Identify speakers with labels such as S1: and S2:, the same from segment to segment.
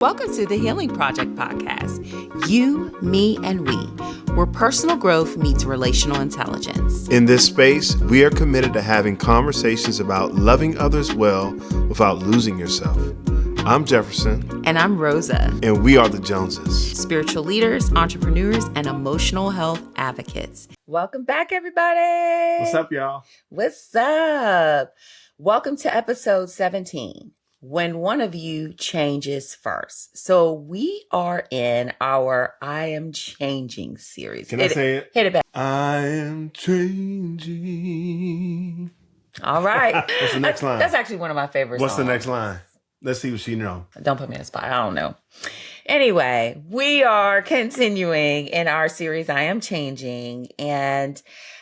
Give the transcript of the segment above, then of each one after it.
S1: Welcome to the Healing Project podcast. You, me, and we, where personal growth meets relational intelligence.
S2: In this space, we are committed to having conversations about loving others well without losing yourself. I'm Jefferson.
S1: And I'm Rosa.
S2: And we are the Joneses.
S1: Spiritual leaders, entrepreneurs, and emotional health advocates. Welcome back, everybody.
S2: What's up, y'all?
S1: What's up? Welcome to episode 17. When one of you changes first. So we are in our I Am Changing series.
S2: Can I say it?
S1: Hit it back.
S2: I am changing.
S1: All right.
S2: What's the next line?
S1: That's actually one of my favorite
S2: What's
S1: songs.
S2: the next line? Let's see what she knows.
S1: Don't put me in a spot. I don't know. Anyway, we are continuing in our series, I Am Changing. And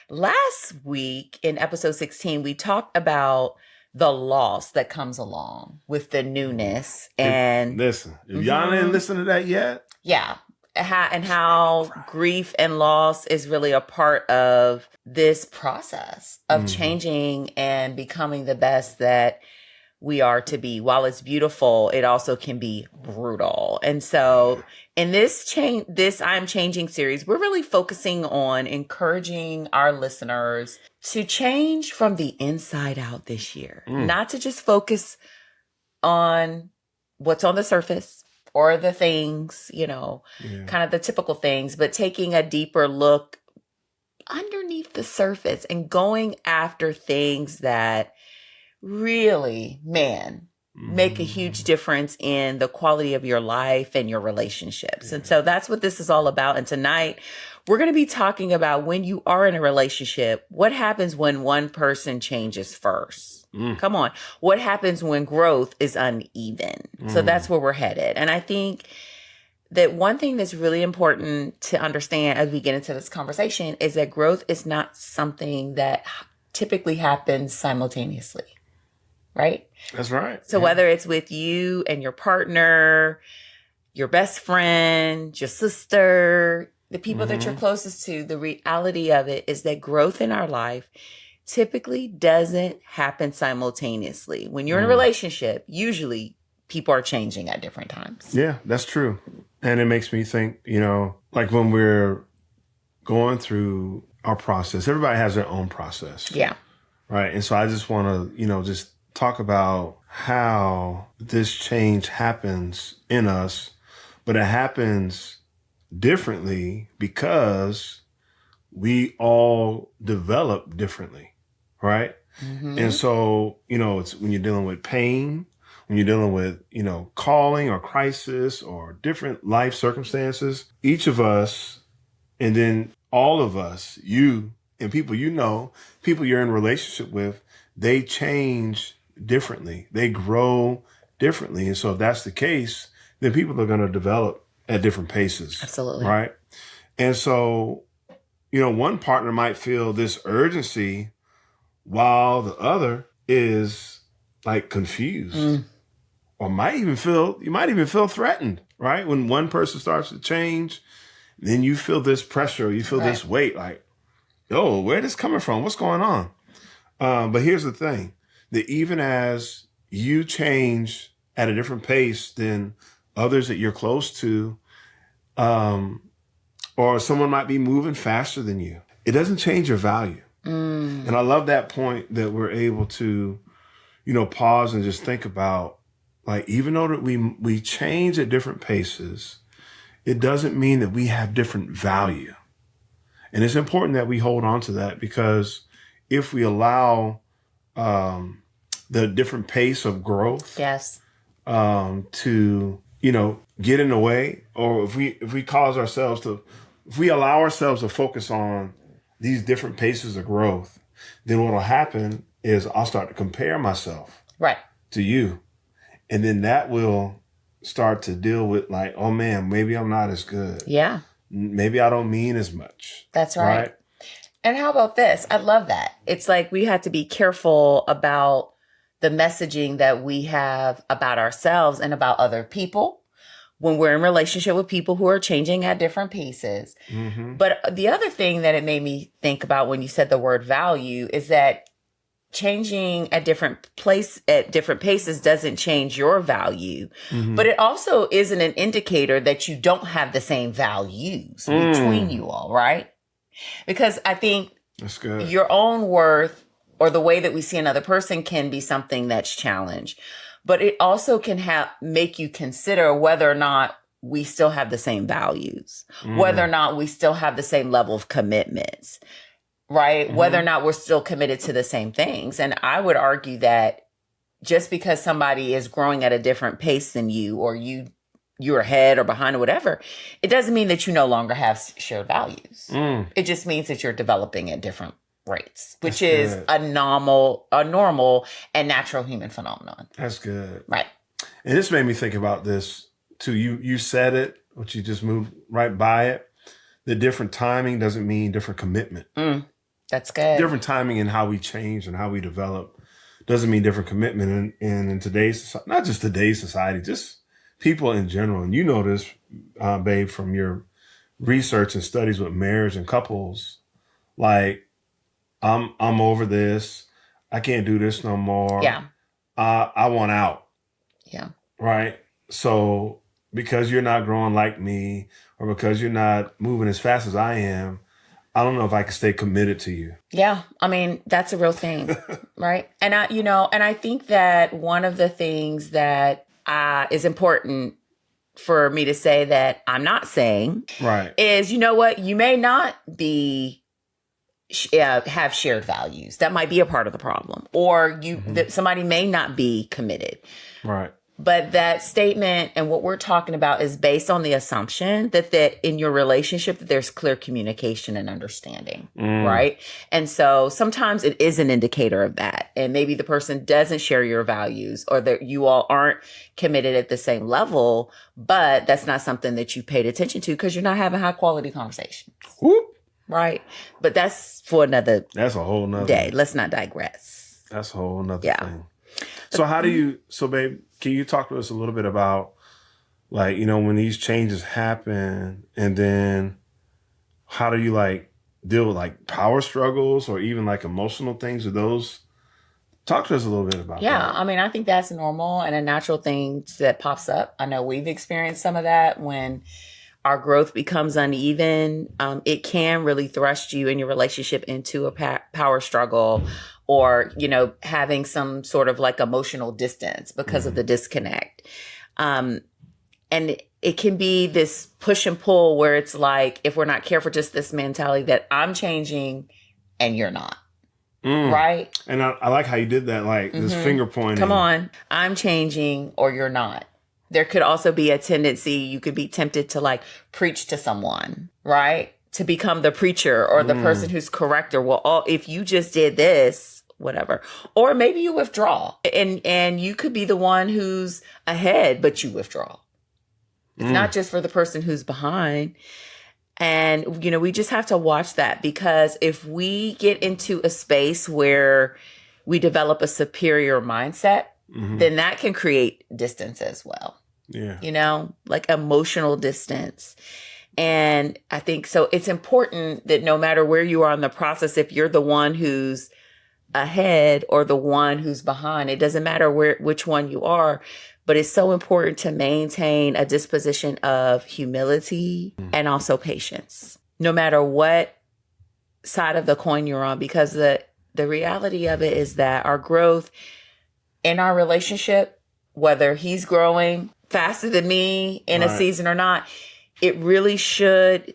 S1: last week in episode 16, we talked about the loss that comes along with the newness. And
S2: listen, if y'all didn't listen to that yet.
S1: Yeah. How grief and loss is really a part of this process of changing and becoming the best that we are to be. While it's beautiful, it also can be brutal. And so in this I'm Changing series, we're really focusing on encouraging our listeners to change from the inside out this year, not to just focus on what's on the surface or the things, kind of the typical things, but taking a deeper look underneath the surface and going after things that really, make a huge difference in the quality of your life and your relationships. And so that's what this is all about. And tonight we're going to be talking about when you are in a relationship, what happens when one person changes first? Come on. What happens when growth is uneven? So that's where we're headed. And I think that one thing that's really important to understand as we get into this conversation is that growth is not something that typically happens simultaneously. Right?
S2: That's right.
S1: So whether it's with you and your partner, your best friend, your sister, the people that you're closest to, the reality of it is that growth in our life typically doesn't happen simultaneously. When you're in a relationship, usually people are changing at different times.
S2: Yeah, that's true. And it makes me think, like when we're going through our process, everybody has their own process.
S1: Yeah.
S2: Right. And so I just want to, just talk about how this change happens in us, but it happens differently because we all develop differently, right? And so, it's when you're dealing with pain, when you're dealing with, calling or crisis or different life circumstances, each of us, and then all of us, you and people people you're in relationship with, they change differently. They grow differently. And so if that's the case, then people are going to develop at different paces.
S1: Absolutely.
S2: Right. And so, one partner might feel this urgency while the other is like confused or you might even feel threatened, right? When one person starts to change, then you feel this pressure, you feel this weight like, oh, where this coming from? What's going on? But here's the thing. That even as you change at a different pace than others that you're close to, or someone might be moving faster than you, it doesn't change your value. And I love that point that we're able to, pause and just think about, like, even though that we change at different paces, it doesn't mean that we have different value. And it's important that we hold on to that, because if we allow the different pace of growth, to get in the way, or if we allow ourselves to focus on these different paces of growth, then what will happen is I'll start to compare myself to you, and then that will start to deal with like, oh man, maybe I'm not as good.
S1: Yeah.
S2: Maybe I don't mean as much.
S1: That's right. And how about this? I love that. It's like we have to be careful about the messaging that we have about ourselves and about other people when we're in relationship with people who are changing at different paces. But the other thing that it made me think about when you said the word value is that changing at different paces doesn't change your value, but it also isn't an indicator that you don't have the same values between you all, right? Because I think
S2: that's good.
S1: Your own worth or the way that we see another person can be something that's challenged, but it also can make you consider whether or not we still have the same values, whether or not we still have the same level of commitments, right? Whether or not we're still committed to the same things. And I would argue that just because somebody is growing at a different pace than you, or you're ahead or behind or whatever, it doesn't mean that you no longer have shared values. It just means that you're developing at different rates, which is a normal and natural human phenomenon.
S2: That's good.
S1: Right.
S2: And this made me think about this too. You said it, but you just moved right by it. The different timing doesn't mean different commitment.
S1: That's good.
S2: Different timing in how we change and how we develop doesn't mean different commitment. And in today's, not just today's society, just people in general. And you know this, babe, from your research and studies with marriage and couples. Like, I'm over this. I can't do this no more.
S1: Yeah.
S2: I want out.
S1: Yeah.
S2: Right. So because you're not growing like me, or because you're not moving as fast as I am, I don't know if I can stay committed to you.
S1: Yeah. I mean, that's a real thing. Right. And I think that one of the things that is important for me to say that I'm not saying is, you know what, you may not be have shared values. That might be a part of the problem, or that somebody may not be committed.
S2: Right.
S1: But that statement and what we're talking about is based on the assumption that in your relationship that there's clear communication and understanding, right? And so sometimes it is an indicator of that. And maybe the person doesn't share your values, or that you all aren't committed at the same level, but that's not something that you paid attention to because you're not having high quality conversations.
S2: Whoop.
S1: Right. But that's for another
S2: That's a whole nother
S1: day. Let's not digress.
S2: That's a whole nother thing. So babe, can you talk to us a little bit about, like, you know, when these changes happen, and then how do you like deal with like power struggles or even like emotional things or those? Talk to us a little bit about that.
S1: Yeah, I mean, I think that's normal and a natural thing that pops up. I know we've experienced some of that when our growth becomes uneven. It can really thrust you in your relationship into a power struggle, or, you know, having some sort of like emotional distance because of the disconnect. And it can be this push and pull where it's like, if we're not careful, just this mentality that I'm changing and you're not. Right?
S2: And I like how you did that, like this finger pointing.
S1: Come on, I'm changing or you're not. There could also be a tendency, you could be tempted to like preach to someone, right? To become the preacher or the person who's corrector. Well, if you just did this, whatever. Or maybe you withdraw and you could be the one who's ahead, but you withdraw. It's not just for the person who's behind. And, you know, we just have to watch that, because if we get into a space where we develop a superior mindset, then that can create distance as well.
S2: Yeah.
S1: You know, like emotional distance. And I think so it's important that no matter where you are in the process, if you're the one who's ahead or the one who's behind, it doesn't matter which one you are, but it's so important to maintain a disposition of humility and also patience, no matter what side of the coin you're on, because the reality of it is that our growth in our relationship, whether he's growing faster than me in a season or not, it really should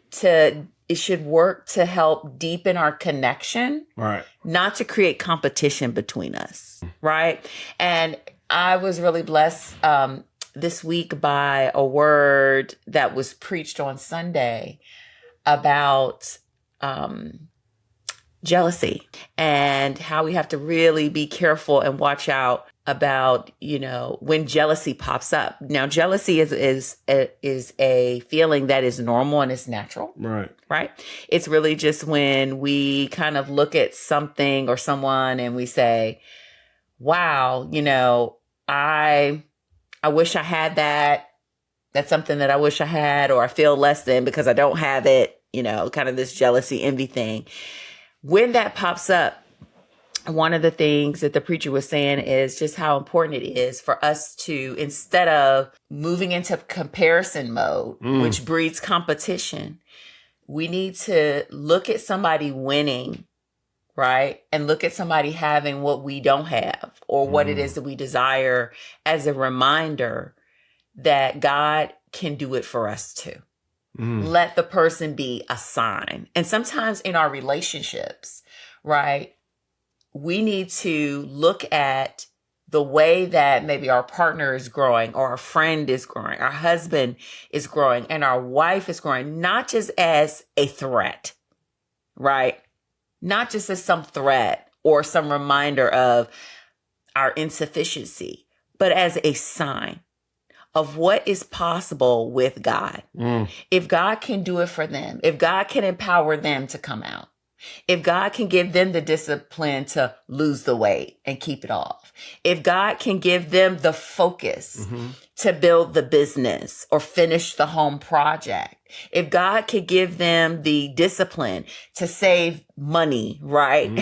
S1: work to help deepen our connection,
S2: right?
S1: Not to create competition between us, right? And I was really blessed this week by a word that was preached on Sunday about jealousy and how we have to really be careful and watch out about, you know, when jealousy pops up. Now, jealousy is a feeling that is normal and it's natural. Right. It's really just when we kind of look at something or someone and we say, wow, you know, I wish I had that. That's something that I wish I had, or I feel less than because I don't have it, you know, kind of this jealousy, envy thing. When that pops up, one of the things that the preacher was saying is just how important it is for us to, instead of moving into comparison mode, which breeds competition, we need to look at somebody winning, right? And look at somebody having what we don't have or what it is that we desire as a reminder that God can do it for us too. Let the person be a sign. And sometimes in our relationships, right, we need to look at the way that maybe our partner is growing or our friend is growing, our husband is growing, and our wife is growing, not just as a threat, right? Not just as some threat or some reminder of our insufficiency, but as a sign of what is possible with God. If God can do it for them, if God can empower them to come out, if God can give them the discipline to lose the weight and keep it off, if God can give them the focus to build the business or finish the home project, if God could give them the discipline to save money, right?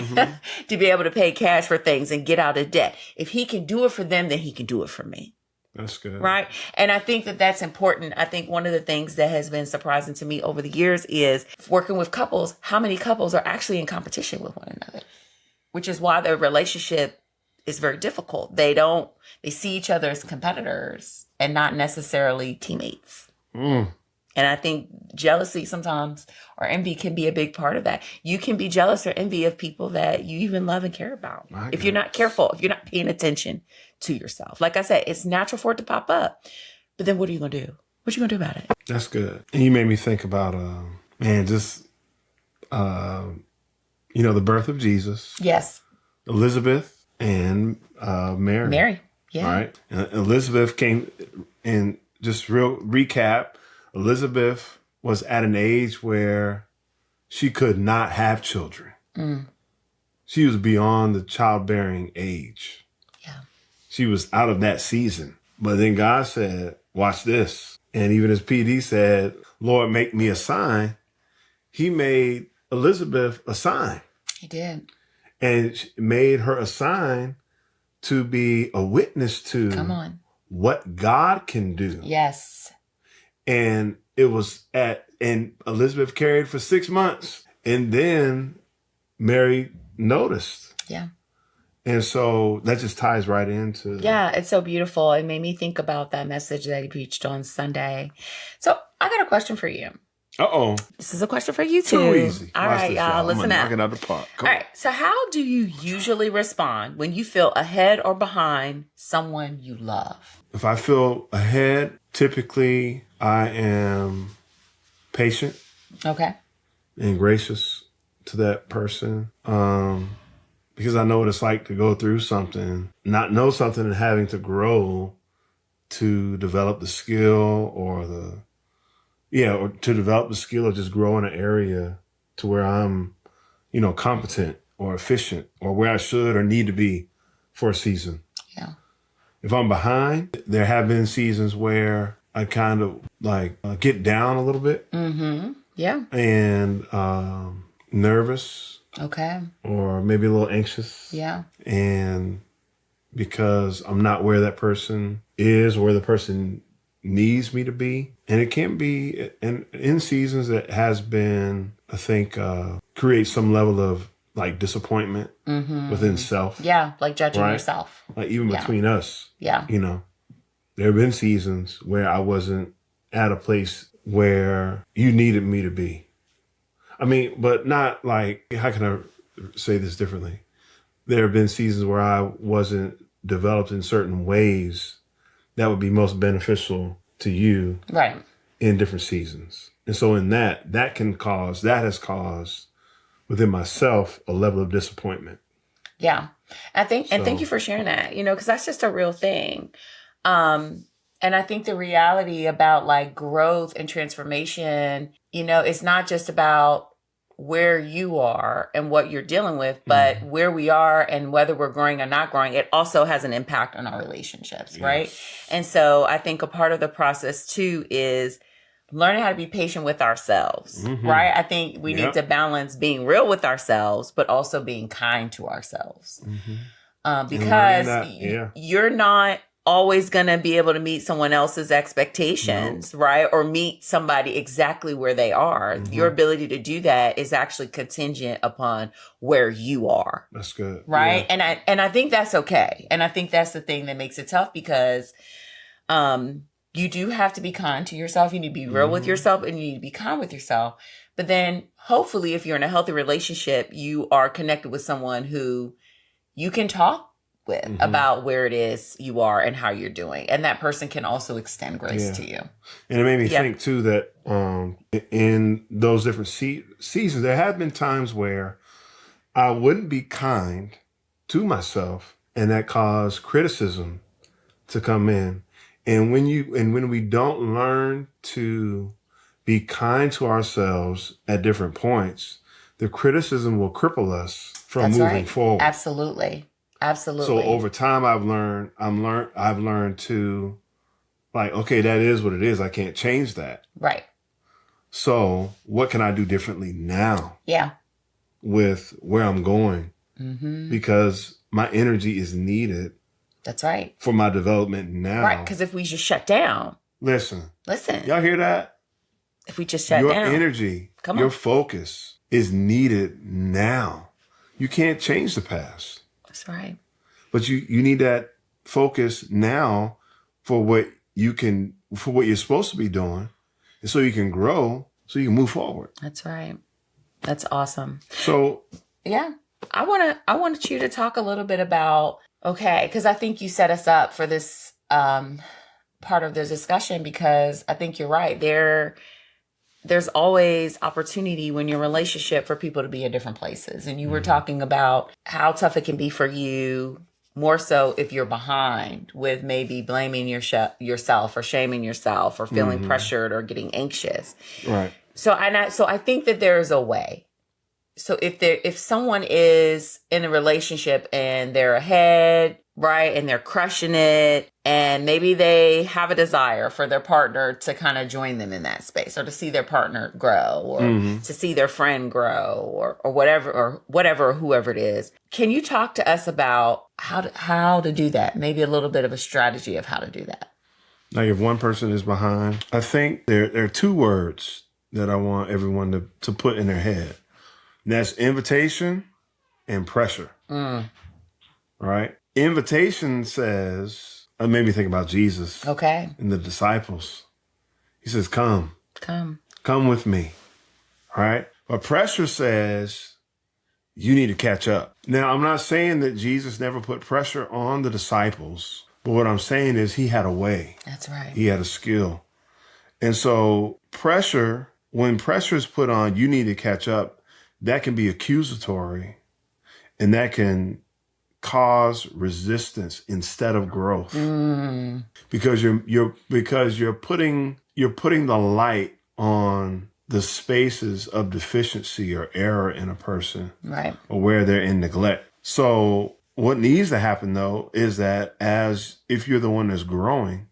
S1: To be able to pay cash for things and get out of debt. If he can do it for them, then he can do it for me.
S2: That's good.
S1: Right. And I think that that's important. I think one of the things that has been surprising to me over the years is working with couples, how many couples are actually in competition with one another, which is why their relationship is very difficult. They see each other as competitors and not necessarily teammates. And I think jealousy sometimes or envy can be a big part of that. You can be jealous or envy of people that you even love and care about. If you're not careful, if you're not paying attention to yourself. Like I said, it's natural for it to pop up. But then what are you going to do? What are you going to do about it?
S2: That's good. And you made me think about, the birth of Jesus.
S1: Yes.
S2: Elizabeth and Mary.
S1: Mary, yeah.
S2: Right? And Elizabeth came, and just real recap, Elizabeth was at an age where she could not have children. She was beyond the childbearing age.
S1: Yeah.
S2: She was out of that season. But then God said, watch this. And even as PD said, Lord, make me a sign. He made Elizabeth a sign.
S1: He did.
S2: And made her a sign to be a witness to what God can do.
S1: Yes.
S2: And it was and Elizabeth carried for 6 months. And then Mary noticed.
S1: Yeah.
S2: And so that just ties right into.
S1: Yeah, it's so beautiful. It made me think about that message that he preached on Sunday. So I got a question for you.
S2: Uh-oh.
S1: This is a question for you too.
S2: Too easy.
S1: All right, y'all. Listen up.
S2: Knock it out of the park.
S1: All right. So how do you usually respond when you feel ahead or behind someone you love?
S2: If I feel ahead, typically I am patient.
S1: Okay.
S2: And gracious to that person. Because I know what it's like to go through something, not know something, and having to grow to develop the skill or to develop the skill or just grow in an area to where I'm, competent or efficient or where I should or need to be for a season.
S1: Yeah.
S2: If I'm behind, there have been seasons where I kind of get down a little bit.
S1: Mm-hmm. Yeah.
S2: And nervous.
S1: Okay.
S2: Or maybe a little anxious.
S1: Yeah.
S2: And because I'm not where that person is, where the person needs me to be. And it can be in seasons that has been, I think, create some level of disappointment within self.
S1: Yeah. Like judging yourself.
S2: Like even between us.
S1: Yeah.
S2: There have been seasons where I wasn't at a place where you needed me to be. I mean, but not how can I say this differently? There have been seasons where I wasn't developed in certain ways that would be most beneficial to you.
S1: Right.
S2: In different seasons. And so in that has caused within myself a level of disappointment.
S1: Yeah. And thank you for sharing that, because that's just a real thing. And I think the reality about growth and transformation, it's not just about where you are and what you're dealing with, but where we are and whether we're growing or not growing. It also has an impact on our relationships, right? And so I think a part of the process too is learning how to be patient with ourselves,
S2: Mm-hmm.
S1: right? I think we need
S2: Yep.
S1: to balance being real with ourselves, but also being kind to ourselves.
S2: Mm-hmm.
S1: Because
S2: that, yeah.
S1: you're not always going to be able to meet someone else's expectations, right? Or meet somebody exactly where they are.
S2: Mm-hmm.
S1: Your ability to do that is actually contingent upon where you are.
S2: That's good.
S1: Right.
S2: Yeah.
S1: And I think that's okay. And I think that's the thing that makes it tough, because you do have to be kind to yourself. You need to be real with yourself, and you need to be kind with yourself. But then hopefully, if you're in a healthy relationship, you are connected with someone who you can talk with about where it is you are and how you're doing. And that person can also extend grace to you.
S2: And it made me think too that in those different seasons, there have been times where I wouldn't be kind to myself, and that caused criticism to come in. And when we don't learn to be kind to ourselves at different points, the criticism will cripple us from moving forward.
S1: Absolutely. Absolutely.
S2: So over time, I've learned to, like, okay, that is what it is. I can't change that.
S1: Right.
S2: So what can I do differently now?
S1: Yeah.
S2: With where I'm going, because my energy is needed.
S1: That's right.
S2: For my development now.
S1: Right. Because if we just shut down.
S2: Listen.
S1: Y'all
S2: hear that?
S1: If we just shut down.
S2: Your energy, your focus is needed now. You can't change the past.
S1: That's right.
S2: But you need that focus now for what you're supposed to be doing, and so you can grow, so you can move forward.
S1: That's right. That's awesome.
S2: So
S1: yeah, I wanted you to talk a little bit about, okay, because I think you set us up for this part of the discussion, because I think you're right. There's always opportunity when you're in a relationship for people to be in different places. And you were talking about how tough it can be for you, more so if you're behind, with maybe blaming yourself or shaming yourself or feeling pressured or getting anxious.
S2: Right.
S1: So I think that there's a way. So if someone is in a relationship and they're ahead, right, and they're crushing it, and maybe they have a desire for their partner to kind of join them in that space, or to see their partner grow, or to see their friend grow, or whatever, whoever it is. Can you talk to us about how to do that? Maybe a little bit of a strategy of how to do that.
S2: Like if one person is behind, I think there are two words that I want everyone to put in their head. And that's invitation and pressure. Right? Invitation says, it made me think about Jesus.
S1: Okay.
S2: And the disciples. He says, come with me. All right? But pressure says, you need to catch up. Now, I'm not saying that Jesus never put pressure on the disciples, but what I'm saying is he had a way.
S1: That's right.
S2: He had a skill. And so when pressure is put on, you need to catch up, that can be accusatory, and that can cause resistance instead of growth. Because you're putting the light on the spaces of deficiency or error in a person,
S1: right, or
S2: where they're in neglect. So what needs to happen though is that if you're the one that's growing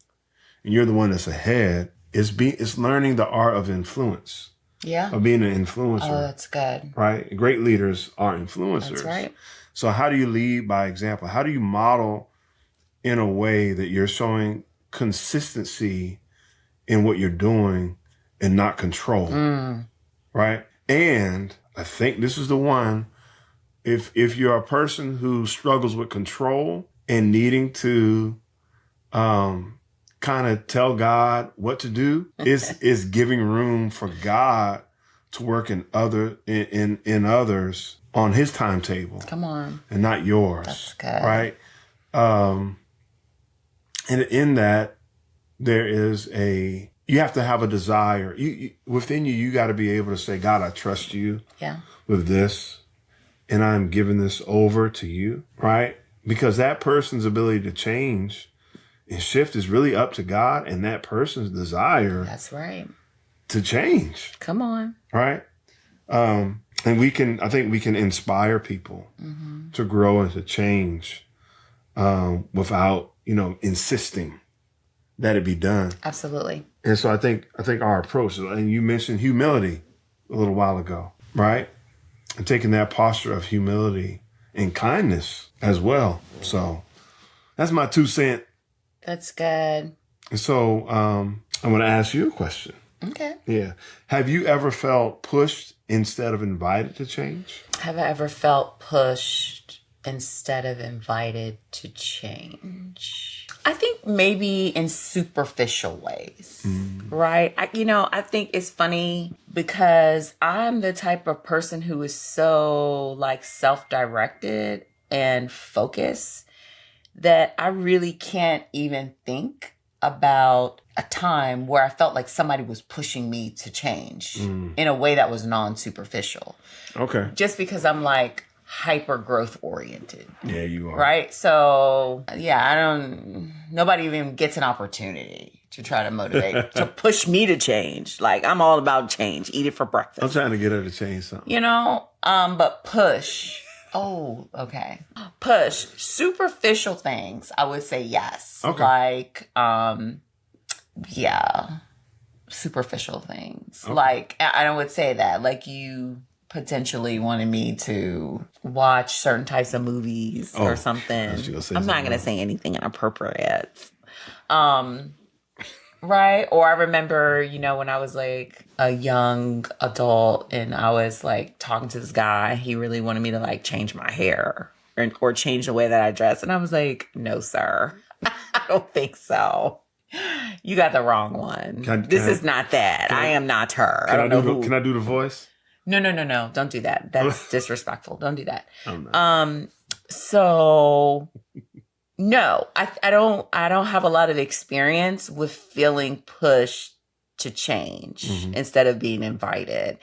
S2: and you're the one that's ahead, it's learning the art of influence.
S1: Yeah.
S2: Of being an influencer.
S1: Oh, that's good.
S2: Right? Great leaders are influencers.
S1: That's right.
S2: So how do you lead by example? How do you model in a way that you're showing consistency in what you're doing and not control? Right? And I think this is the one, if you're a person who struggles with control and needing to kind of tell God what to do, is giving room for God to work in others on his timetable.
S1: Come on.
S2: And not yours.
S1: That's good.
S2: Right? And in that, there is you have to have a desire. Within you got to be able to say, God, I trust you with this, and I'm giving this over to you, right? Because that person's ability to change and shift is really up to God and that person's desire.
S1: That's right.
S2: To change.
S1: Come on.
S2: Right? And I think we can inspire people to grow and to change without, insisting that it be done.
S1: Absolutely.
S2: And so I think our approach, and you mentioned humility a little while ago, right? And taking that posture of humility and kindness as well. So that's my 2 cents.
S1: That's good.
S2: And so I'm going to ask you a question.
S1: Okay.
S2: Yeah. Have you ever felt pushed instead of invited to change?
S1: Have I ever felt pushed instead of invited to change? I think maybe in superficial ways, right? I think it's funny because I'm the type of person who is so like self-directed and focused that I really can't even think about a time where I felt like somebody was pushing me to change in a way that was non-superficial.
S2: Okay.
S1: Just because I'm like hyper growth oriented.
S2: Yeah, you are.
S1: Right? So, yeah, nobody even gets an opportunity to try to motivate, to push me to change. Like, I'm all about change. Eat it for breakfast.
S2: I'm trying to get her to change something.
S1: But push. Oh, okay. Push. Superficial things, I would say yes.
S2: Okay.
S1: Like, superficial things. Okay. Like, I would say that. Like, you potentially wanted me to watch certain types of movies or something. I'm not going to say anything inappropriate. Right? Or I remember, when I was like a young adult and I was like talking to this guy, he really wanted me to like change my hair or change the way that I dress. And I was like, no, sir, I don't think so. You got the wrong one. This is not that. I am not her. I don't know who.
S2: Can I do the voice?
S1: No. Don't do that. That's disrespectful. Don't do that. So no, I don't have a lot of experience with feeling pushed to change instead of being invited.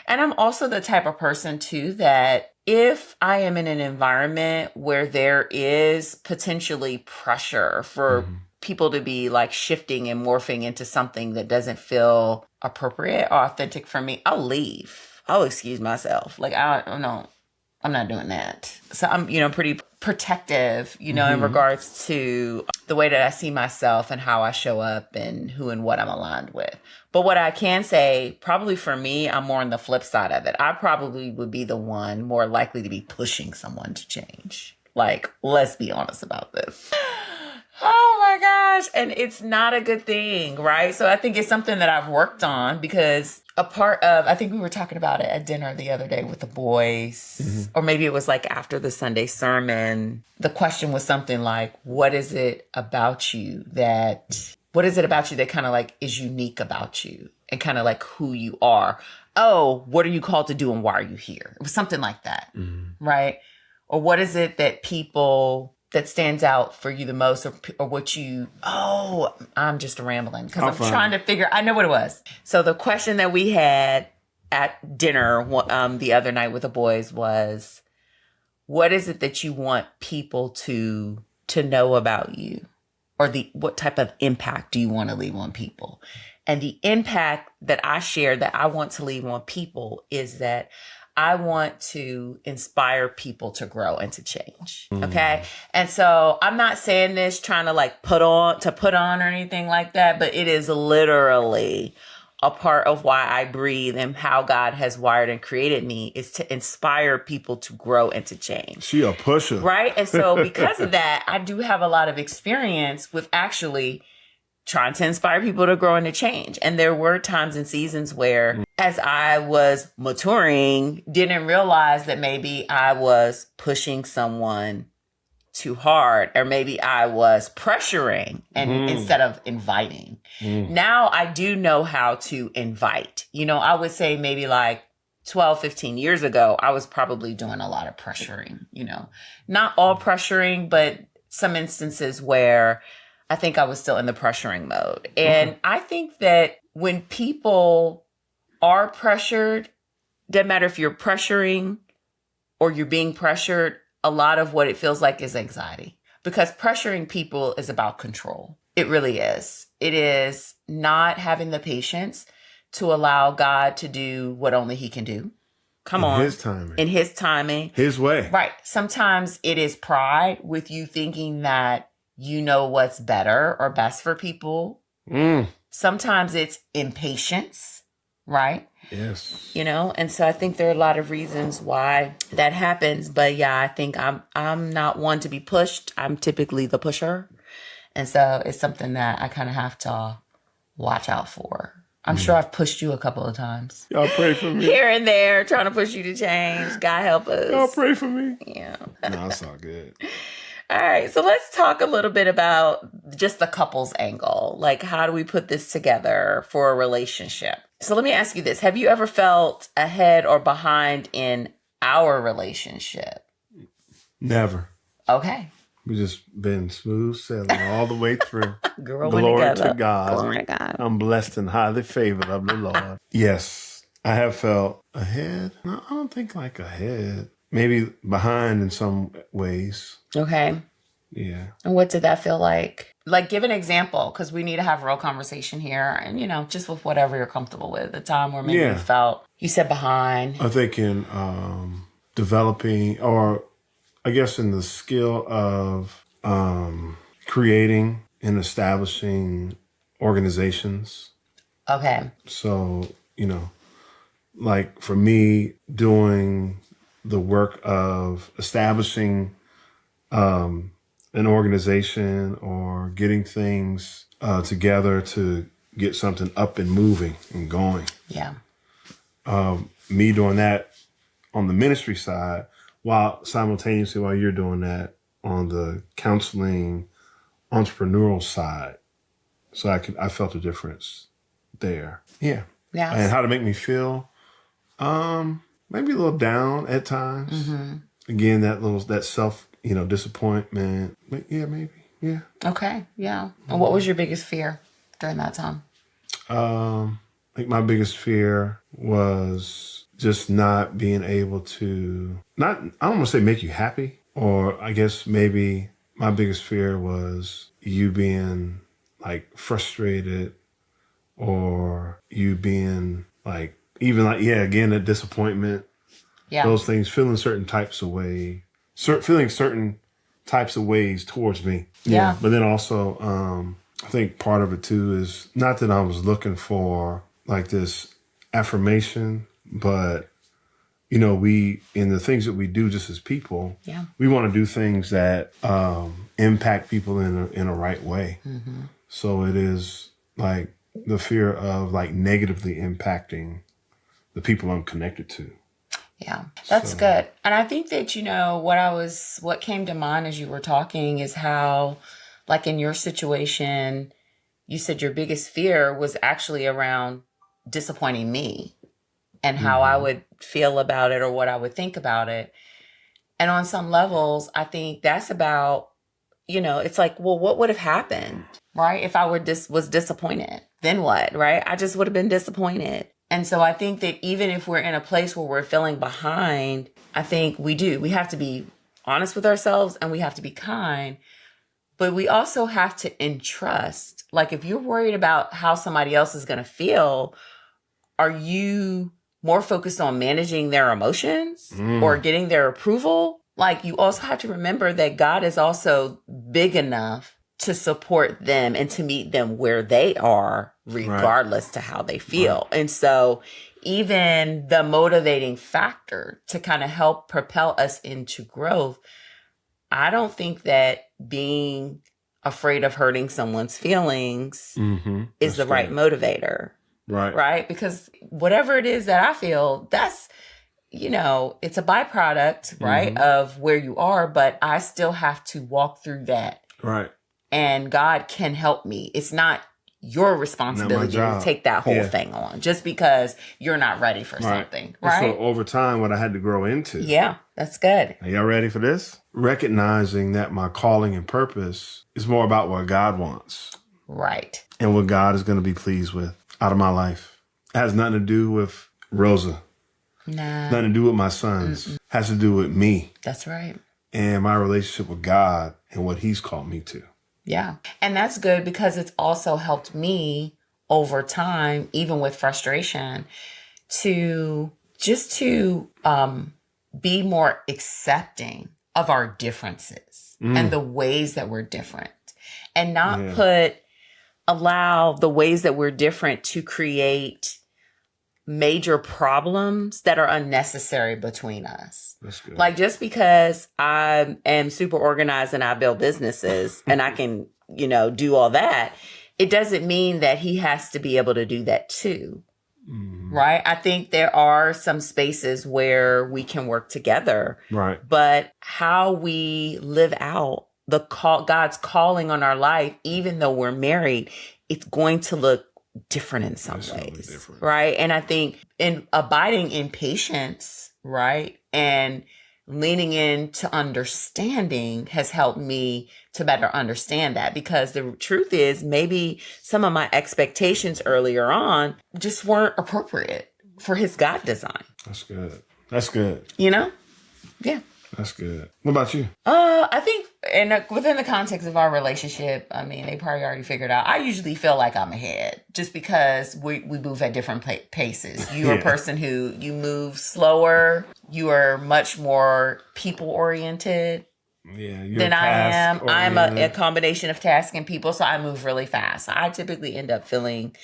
S1: And I'm also the type of person too that if I am in an environment where there is potentially pressure for people to be like shifting and morphing into something that doesn't feel appropriate or authentic for me, I'll leave. I'll excuse myself. Like, I'm not doing that. So I'm, pretty protective, in regards to the way that I see myself and how I show up and who and what I'm aligned with. But what I can say, probably for me, I'm more on the flip side of it. I probably would be the one more likely to be pushing someone to change. Like, let's be honest about this. Oh my gosh. And it's not a good thing, right? So I think it's something that I've worked on because a part of, I think we were talking about it at dinner the other day with the boys, or maybe it was like after the Sunday sermon. The question was something like, what is it about you that kind of like is unique about you and kind of like who you are? Oh, what are you called to do and why are you here? It was something like that, right? Or what is it that stands out for you the most or what I'm just rambling because I'm trying to figure, I know what it was. So the question that we had at dinner the other night with the boys was, what is it that you want people to know about you? Or what type of impact do you want to leave on people? And the impact that I share that I want to leave on people is that I want to inspire people to grow and to change. Okay. And so I'm not saying this trying to like put on or anything like that, but it is literally a part of why I breathe and how God has wired and created me is to inspire people to grow and to change.
S2: She a pusher.
S1: Right. And so because of that, I do have a lot of experience with actually trying to inspire people to grow and to change. And there were times and seasons where, as I was maturing, didn't realize that maybe I was pushing someone too hard, or maybe I was pressuring and instead of inviting. Now I do know how to invite. I would say maybe like 12, 15 years ago, I was probably doing a lot of pressuring, not all pressuring, but some instances where I think I was still in the pressuring mode. And I think that when people are pressured, doesn't matter if you're pressuring or you're being pressured, a lot of what it feels like is anxiety. Because pressuring people is about control. It really is. It is not having the patience to allow God to do what only he can do. Come on.
S2: His timing.
S1: In his timing.
S2: His way.
S1: Right. Sometimes it is pride with you thinking that you know what's better or best for people. Sometimes it's impatience, right?
S2: Yes.
S1: And so I think there are a lot of reasons why that happens. But yeah, I think I'm not one to be pushed. I'm typically the pusher. And so it's something that I kind of have to watch out for. I'm sure I've pushed you a couple of times.
S2: Y'all pray for me.
S1: Here and there, trying to push you to change. God help us.
S2: Y'all pray for me.
S1: Yeah.
S2: No, it's all good.
S1: All right. So let's talk a little bit about just the couple's angle. Like, how do we put this together for a relationship? So let me ask you this. Have you ever felt ahead or behind in our relationship?
S2: Never.
S1: Okay.
S2: We just been smooth sailing all the way through.
S1: Growing
S2: Glory
S1: together.
S2: to God.
S1: Glory to God.
S2: I'm blessed and highly favored of the Lord. Yes, I have felt ahead. No, I don't think like ahead. Maybe behind in some ways.
S1: Okay.
S2: Yeah.
S1: And what did that feel like? Like, give an example, because we need to have real conversation here. And, just with whatever you're comfortable with. The time where maybe you said behind.
S2: I think in developing, or I guess in the skill of creating and establishing organizations.
S1: Okay.
S2: So, like for me, doing the work of establishing an organization or getting things together to get something up and moving and going.
S1: Yeah.
S2: Me doing that on the ministry side, while simultaneously while you're doing that on the counseling, entrepreneurial side. So I felt a difference there. Yeah.
S1: Yeah.
S2: And how to make me feel, maybe a little down at times. Mm-hmm. Again, that self, disappointment. But yeah, maybe. Yeah.
S1: Okay. Yeah. And what was your biggest fear during that time?
S2: I think my biggest fear was just not being able to, I don't want to say make you happy, or I guess maybe my biggest fear was you being like frustrated, or you being like, even like, again, that disappointment, those things, feeling certain types of ways towards me. Yeah. But then also, I think part of it too is not that I was looking for like this affirmation, but we, in the things that we do just as people, we want to do things that impact people in a right way. Mm-hmm. So it is like the fear of like negatively impacting the people I'm connected to.
S1: Yeah, that's good. And I think that, what came to mind as you were talking is how, like in your situation, you said your biggest fear was actually around disappointing me and how I would feel about it or what I would think about it. And on some levels, I think that's about, it's like, well, what would have happened, right? If I was disappointed, then what, right? I just would have been disappointed. And so I think that even if we're in a place where we're feeling behind, I think we have to be honest with ourselves and we have to be kind, but we also have to entrust. Like, if you're worried about how somebody else is going to feel, are you more focused on managing their emotions or getting their approval? Like, you also have to remember that God is also big enough to support them and to meet them where they are, regardless to how they feel. Right. And so even the motivating factor to kind of help propel us into growth, I don't think that being afraid of hurting someone's feelings is the right motivator. Right. Right. Because whatever it is that I feel, that's, it's a byproduct, right, of where you are, but I still have to walk through that. Right. And God can help me. It's not your responsibility to take that whole thing on just because you're not ready for something. Right.
S2: So over time, what I had to grow into.
S1: Yeah, that's good.
S2: Are y'all ready for this? Recognizing that my calling and purpose is more about what God wants.
S1: Right.
S2: And what God is going to be pleased with out of my life. It has nothing to do with Rosa.
S1: Nah.
S2: Nothing to do with my sons. It has to do with me.
S1: That's right.
S2: And my relationship with God and what he's called me to.
S1: Yeah. And that's good because it's also helped me over time, even with frustration, to be more accepting of our differences and the ways that we're different, and not put allow the ways that we're different to create major problems that are unnecessary between us.
S2: That's good.
S1: Like, just because I am super organized and I build businesses and I can, do all that, it doesn't mean that he has to be able to do that too. Right? I think there are some spaces where we can work together.
S2: Right.
S1: But how we live out God's calling on our life, even though we're married, it's going to look different in some ways. Different. Right? And I think in abiding in patience, right? And leaning into understanding has helped me to better understand that, because the truth is maybe some of my expectations earlier on just weren't appropriate for his God design.
S2: That's good. That's good.
S1: Yeah.
S2: That's good. What about you?
S1: I think within the context of our relationship, I mean, they probably already figured out. I usually feel like I'm ahead just because we move at different paces. You're a person who you move slower. You are much more people oriented than I am. I'm a combination of task and people, so I move really fast. I typically end up feeling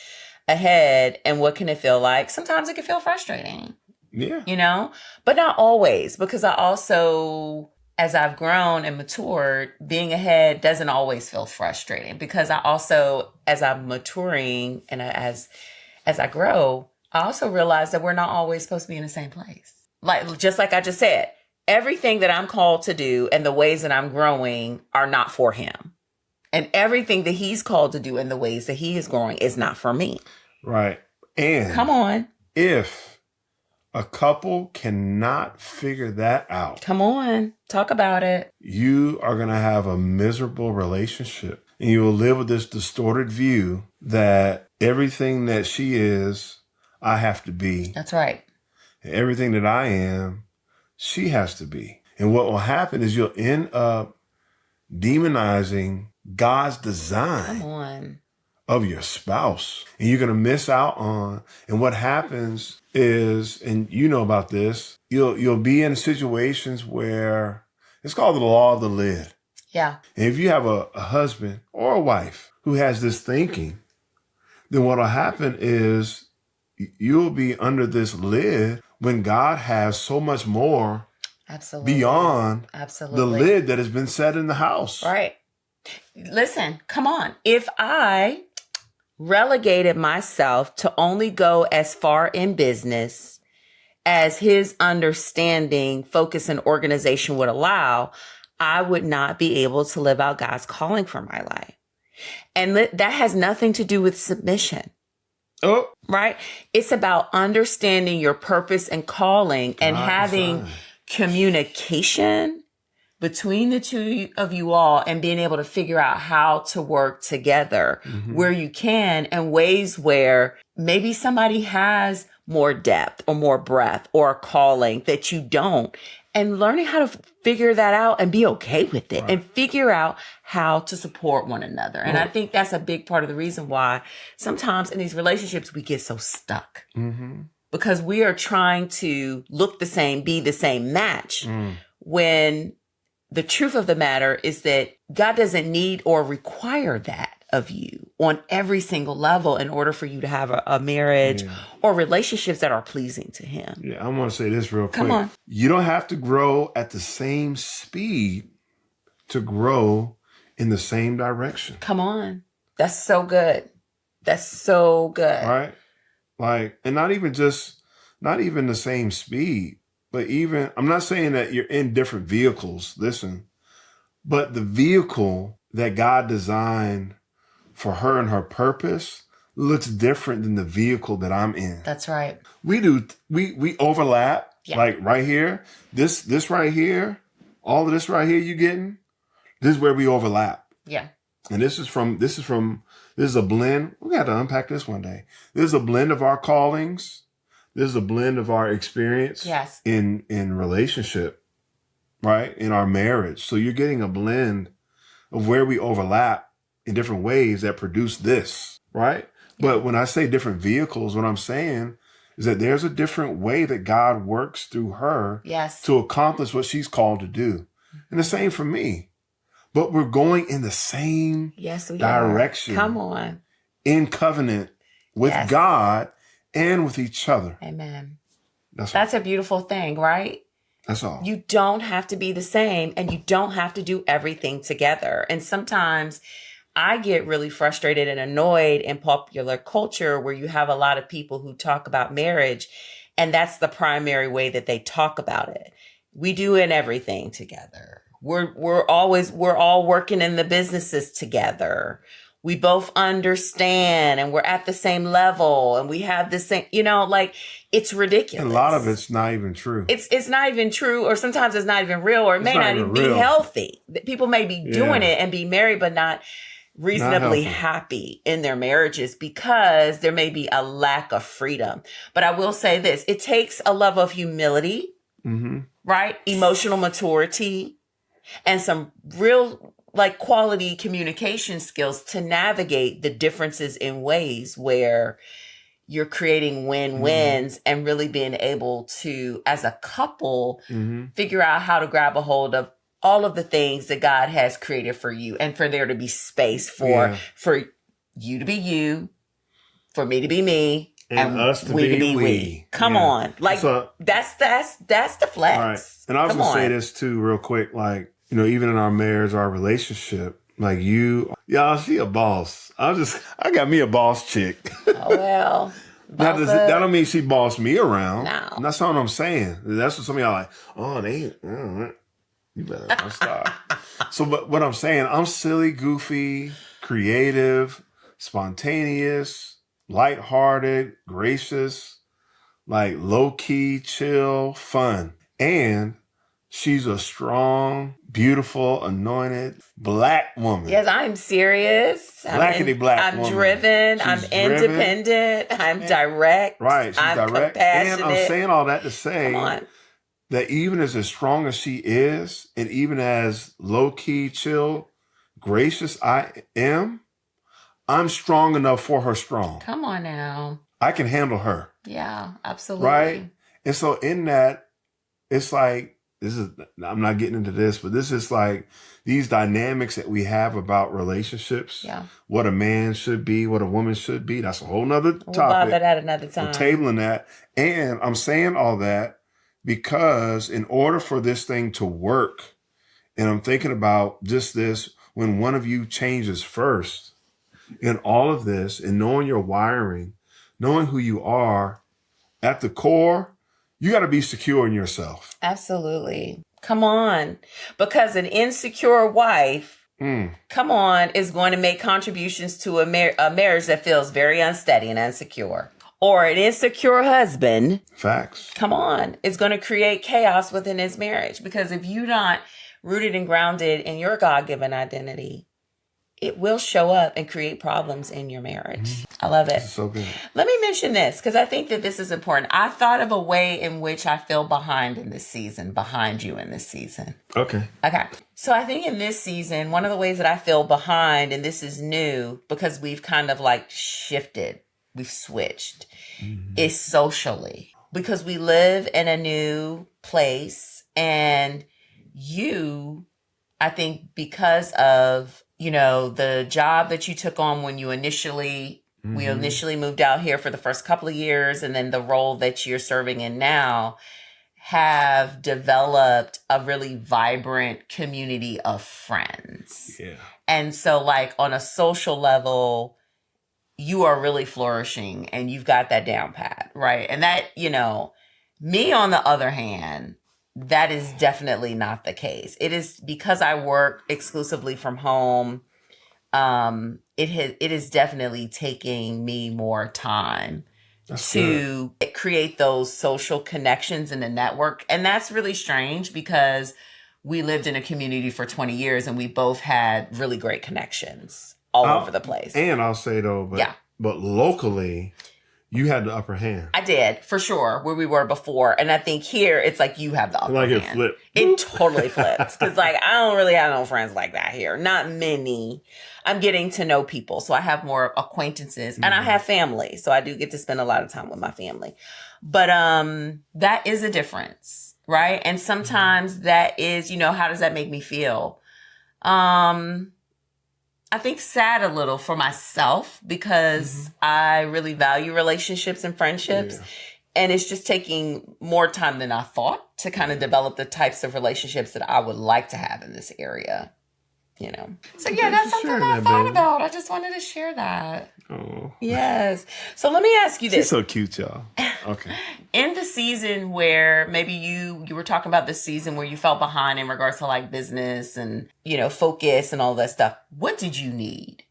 S1: ahead. And what can it feel like? Sometimes it can feel frustrating.
S2: Yeah.
S1: But not always, because I also, as I've grown and matured, being ahead doesn't always feel frustrating, because I also, as I'm maturing and as I grow, I also realize that we're not always supposed to be in the same place. Just like I just said, everything that I'm called to do and the ways that I'm growing are not for him. And everything that he's called to do and the ways that he is growing is not for me.
S2: Right. And
S1: come on.
S2: If a couple cannot figure that out,
S1: come on, talk about it.
S2: You are going to have a miserable relationship, and you will live with this distorted view that everything that she is, I have to be.
S1: That's right.
S2: And everything that I am, she has to be. And what will happen is you'll end up demonizing God's design.
S1: Come on.
S2: Of your spouse, and you're going to miss out on. And what happens is, and you know about this, you'll be in situations where it's called the law of the lid.
S1: Yeah.
S2: And if you have a husband or a wife who has this thinking, then what'll happen is you'll be under this lid when God has so much more beyond the lid that has been set in the house.
S1: Right. Listen, come on. If I relegated myself to only go as far in business as his understanding, focus, and organization would allow, I would not be able to live out God's calling for my life. And that has nothing to do with submission.
S2: Oh,
S1: right? It's about understanding your purpose and calling and having communication between the two of you all, and being able to figure out how to work together where you can, and ways where maybe somebody has more depth or more breadth or a calling that you don't, and learning how to figure that out and be okay with it, and figure out how to support one another. And I think that's a big part of the reason why sometimes in these relationships we get so stuck, because we are trying to look the same, be the same match, when the truth of the matter is that God doesn't need or require that of you on every single level in order for you to have a marriage or relationships that are pleasing to him.
S2: Yeah, I want to say this real quick.
S1: Come on.
S2: You don't have to grow at the same speed to grow in the same direction.
S1: Come on. That's so good. That's so good.
S2: Right? And not even the same speed. But even, I'm not saying that you're in different vehicles, listen, but the vehicle that God designed for her and her purpose looks different than the vehicle that I'm in.
S1: That's right.
S2: We overlap, like right here, this right here, all of this right here you getting, this is where we overlap.
S1: Yeah.
S2: And this is a blend. We got to unpack this one day. This is a blend of our callings. This is a blend of our experience in relationship, right? In our marriage. So you're getting a blend of where we overlap in different ways that produce this, right? But when I say different vehicles, what I'm saying is that there's a different way that God works through her to accomplish what she's called to do. And the same for me. But we're going in the same direction.
S1: Come on.
S2: in covenant with
S1: Yes.
S2: God and with each other.
S1: Amen.
S2: That's
S1: a beautiful thing, right?
S2: That's all.
S1: You don't have to be the same, and you don't have to do everything together. And sometimes I get really frustrated and annoyed in popular culture where you have a lot of people who talk about marriage, and that's the primary way that they talk about it. We do in everything together. We're all working in the businesses together. We both understand and we're at the same level and we have the same, like it's ridiculous.
S2: And a lot of it's not even true.
S1: It's not even true, or sometimes it's not even real, or it may not even be healthy. People may be doing it and be married, but not reasonably happy in their marriages because there may be a lack of freedom. But I will say this, it takes a level of humility, right? Emotional maturity and some real quality communication skills to navigate the differences in ways where you're creating win-wins and really being able to, as a couple, figure out how to grab a hold of all of the things that God has created for you, and for there to be space for you to be you, for me to be me,
S2: and us to be we.
S1: Come on. So, that's the flex.
S2: All right. And I was going to say this too real quick, even in our marriage, our relationship, y'all, she a boss. I got me a boss chick.
S1: Oh, well.
S2: That don't mean she bossed me around.
S1: No.
S2: That's not what I'm saying. That's what some of y'all like, you better not stop. So, but what I'm saying, I'm silly, goofy, creative, spontaneous, lighthearted, gracious, low-key, chill, fun. And she's a strong, beautiful, anointed black woman.
S1: Yes, I'm serious.
S2: Blackity black
S1: I'm
S2: woman.
S1: Driven. I'm independent. I'm direct.
S2: Right, she's direct.
S1: Compassionate.
S2: And I'm saying all that to say
S1: Come on.
S2: that even as strong as she is, and even as low-key, chill, gracious I am, I'm strong enough for her strong.
S1: Come on now.
S2: I can handle her.
S1: Yeah, absolutely.
S2: Right? And so in that, it's I'm not getting into this, but this is these dynamics that we have about relationships.
S1: Yeah.
S2: What a man should be, what a woman should be. That's a whole nother topic.
S1: We'll bother that another time.
S2: We're tabling that. And I'm saying all that because in order for this thing to work, and I'm thinking about just this, when one of you changes first in all of this and knowing your wiring, knowing who you are at the core, you got to be secure in yourself.
S1: Absolutely. Come on. Because an insecure wife, is going to make contributions to a marriage that feels very unsteady and insecure. Or an insecure husband.
S2: Facts.
S1: Come on. Is going to create chaos within his marriage. Because if you're not rooted and grounded in your God-given identity, it will show up and create problems in your marriage. I love it.
S2: This is so good.
S1: Let me mention this because I think that this is important. I thought of a way in which I feel behind you in this season.
S2: Okay.
S1: So I think in this season, one of the ways that I feel behind, and this is new because we've kind of shifted, we've switched, is socially. Because we live in a new place, and I think because of the job that you took on when you we initially moved out here for the first couple of years, and then the role that you're serving in now, have developed a really vibrant community of friends.
S2: Yeah.
S1: And so on a social level, you are really flourishing and you've got that down pat, right? And that, me on the other hand, that is definitely not the case. It is because I work exclusively from home. It is definitely taking me more time to create those social connections in the network. And that's really strange because we lived in a community for 20 years and we both had really great connections all over the place.
S2: And I'll say though, but locally, you had the upper hand.
S1: I did, for sure, where we were before. And I think here, it's you have the upper hand.
S2: It flipped.
S1: It totally flips. Because, I don't really have no friends like that here. Not many. I'm getting to know people. So I have more acquaintances. And I have family. So I do get to spend a lot of time with my family. But that is a difference, right? And sometimes that is, how does that make me feel? I I think sad a little for myself because I really value relationships and friendships.
S2: Yeah.
S1: And it's just taking more time than I thought to kind of develop the types of relationships that I would like to have in this area. You know, so yeah, that's something I thought about. I just wanted to share that.
S2: Oh,
S1: yes. So let me ask you this:
S2: she's so cute, y'all. Okay.
S1: In the season where maybe you were talking about the season where you felt behind in regards to like business and focus and all that stuff, what did you need?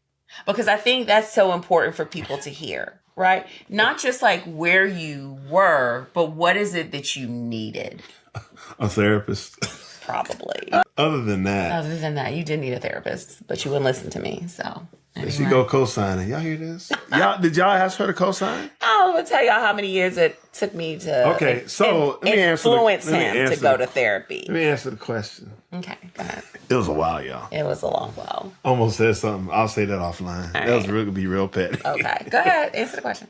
S1: Because I think that's so important for people to hear, right? Not just like where you were, but what is it that you needed?
S2: A therapist.
S1: Probably.
S2: Other than that,
S1: you did need a therapist, but you wouldn't listen to me. So
S2: anyway. She go co-signing. Y'all hear this? Did y'all ask her to co-sign?
S1: I'm gonna tell y'all how many years it took me to influence him to go to therapy.
S2: Let me answer the question.
S1: Okay, go ahead.
S2: It was a while, y'all.
S1: It was a long while.
S2: Almost said something. I'll say that offline. That was really be real petty.
S1: Okay, go ahead. Answer the question.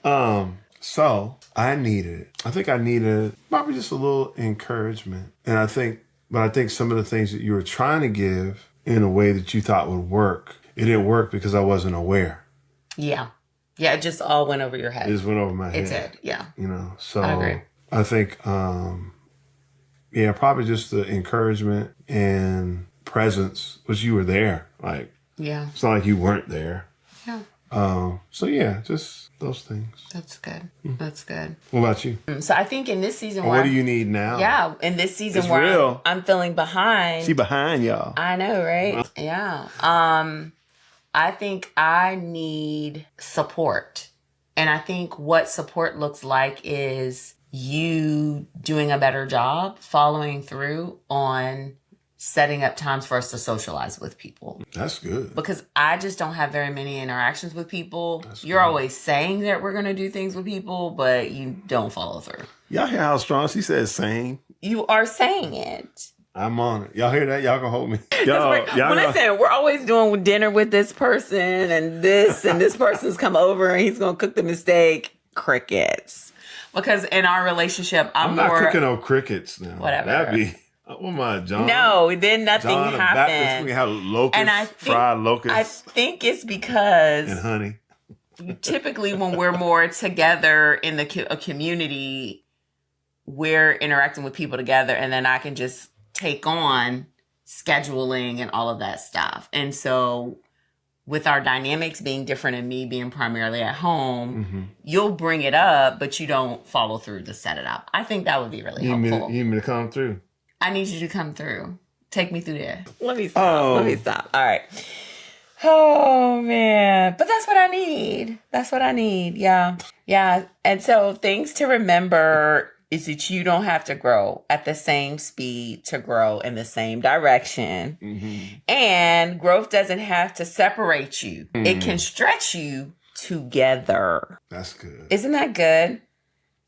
S2: So I think I needed probably just a little encouragement, and I think some of the things that you were trying to give in a way that you thought would work, it didn't work because I wasn't aware.
S1: Yeah. Yeah, it just all went over your head.
S2: It just went over my head.
S1: It did, yeah.
S2: So
S1: I agree.
S2: I think, probably just the encouragement and presence was you were there. Like,
S1: yeah.
S2: It's not like you weren't there.
S1: Yeah.
S2: Just those things.
S1: That's good. That's good.
S2: What about you?
S1: So I think in this season,
S2: what do you need now?
S1: Yeah, in this season
S2: it's
S1: where
S2: real.
S1: I'm feeling behind.
S2: She behind y'all.
S1: I know, right? Yeah. I think I need support, and I think what support looks like is you doing a better job following through on setting up times for us to socialize with people.
S2: That's good.
S1: Because I just don't have very many interactions with people. You're
S2: good.
S1: Always saying that we're going to do things with people, but you don't follow through.
S2: Y'all hear how strong she says saying?
S1: You are saying it.
S2: I'm on it. Y'all hear that? Y'all can hold me.
S1: Listen, we're always doing dinner with this person and this person's come over and he's going to cook the mistake. Crickets. Because in our relationship, I'm
S2: not
S1: more
S2: cooking no crickets now.
S1: Whatever.
S2: That'd be... What am I, John?
S1: No, then nothing happened.
S2: We have locusts,
S1: and
S2: fried locusts.
S1: I think it's because...
S2: And honey.
S1: Typically, when we're more together in a community, we're interacting with people together, and then I can just take on scheduling and all of that stuff. And so with our dynamics being different and me being primarily at home, you'll bring it up, but you don't follow through to set it up. I think that would be really helpful.
S2: You need me to come through?
S1: I need you to come through. Take me through there. Let me stop. All right. Oh, man. But that's what I need. Yeah. Yeah. And so things to remember is that you don't have to grow at the same speed to grow in the same direction. And growth doesn't have to separate you. It can stretch you together.
S2: That's good.
S1: Isn't that good?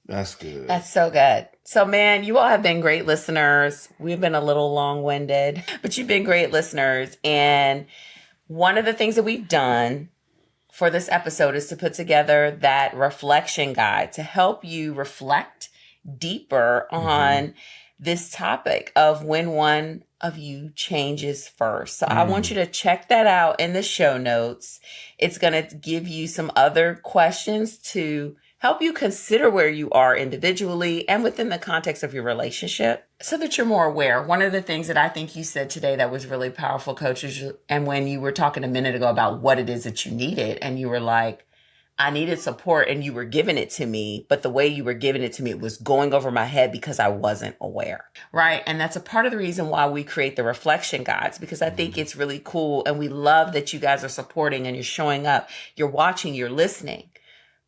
S2: That's good.
S1: That's so good. So, man, you all have been great listeners. We've been a little long-winded, but you've been great listeners. And one of the things that we've done for this episode is to put together that reflection guide to help you reflect deeper on this topic of when one of you changes first. So I want you to check that out in the show notes. It's going to give you some other questions to help you consider where you are individually and within the context of your relationship so that you're more aware. One of the things that I think you said today that was really powerful, Coach, and when you were talking a minute ago about what it is that you needed, and you were like, I needed support and you were giving it to me, but the way you were giving it to me, it was going over my head because I wasn't aware, right? And that's a part of the reason why we create the reflection guides, because I think it's really cool. And we love that you guys are supporting and you're showing up, you're watching, you're listening.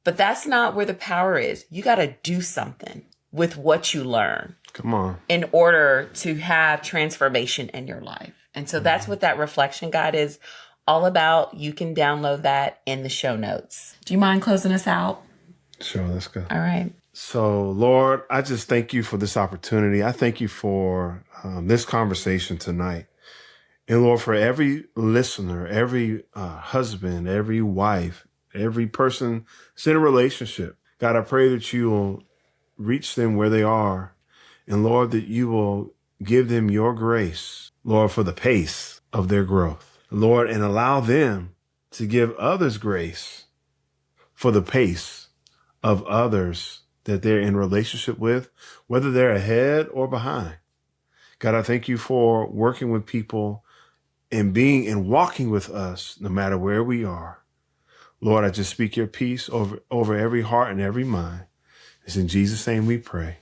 S1: But that's not where the power is. You got to do something with what you learn.
S2: Come on.
S1: In order to have transformation in your life. And so that's what that reflection guide is all about. You can download that in the show notes. Do you mind closing us out?
S2: Sure, let's go.
S1: All right.
S2: So, Lord, I just thank you for this opportunity. I thank you for this conversation tonight. And Lord, for every listener, every husband, every wife, every person that's in a relationship, God, I pray that you will reach them where they are. And Lord, that you will give them your grace, Lord, for the pace of their growth. Lord, and allow them to give others grace for the pace of others that they're in relationship with, whether they're ahead or behind. God, I thank you for working with people and being and walking with us no matter where we are. Lord, I just speak your peace over every heart and every mind. It's in Jesus' name we pray.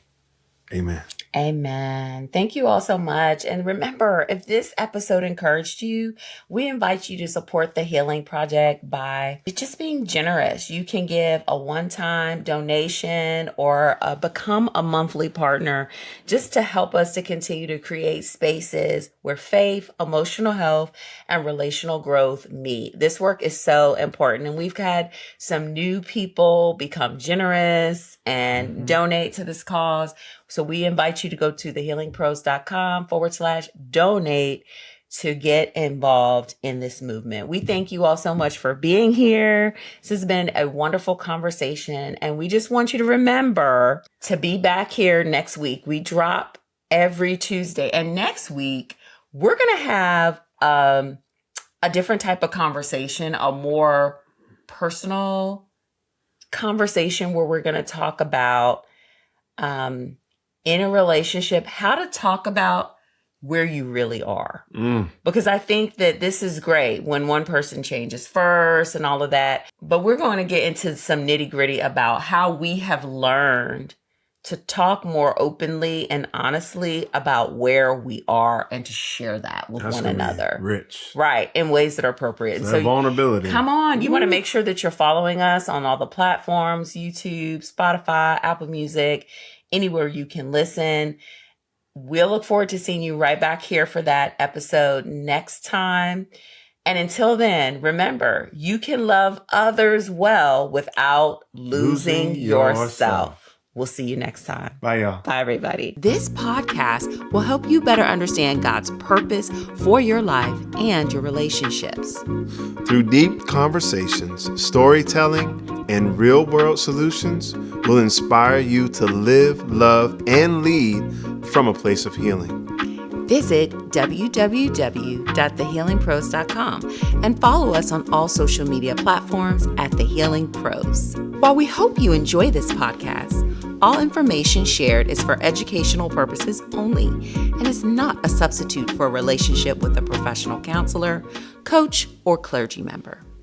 S2: Amen.
S1: Amen. Thank you all so much. And remember, if this episode encouraged you, we invite you to support the Healing Project by just being generous. You can give a one-time donation or become a monthly partner just to help us to continue to create spaces where faith, emotional health, and relational growth meet. This work is so important. And we've had some new people become generous and donate to this cause. So we invite you to go to thehealingpros.com/donate to get involved in this movement. We thank you all so much for being here. This has been a wonderful conversation. And we just want you to remember to be back here next week. We drop every Tuesday. And next week, we're going to have a different type of conversation, a more personal conversation where we're going to talk about in a relationship, how to talk about where you really are. Because I think that this is great when one person changes first and all of that. But we're going to get into some nitty gritty about how we have learned to talk more openly and honestly about where we are and to share that with one another.
S2: Rich.
S1: Right. In ways that are appropriate.
S2: So vulnerability.
S1: Come on. You want to make sure that you're following us on all the platforms, YouTube, Spotify, Apple Music, anywhere you can listen. We'll look forward to seeing you right back here for that episode next time. And until then, remember, you can love others well without losing yourself. We'll see you next time.
S2: Bye, y'all.
S1: Bye, everybody. This podcast will help you better understand God's purpose for your life and your relationships.
S2: Through deep conversations, storytelling, and real-world solutions will inspire you to live, love, and lead from a place of healing.
S1: Visit www.thehealingpros.com and follow us on all social media platforms at The Healing Pros. While we hope you enjoy this podcast, all information shared is for educational purposes only and is not a substitute for a relationship with a professional counselor, coach, or clergy member.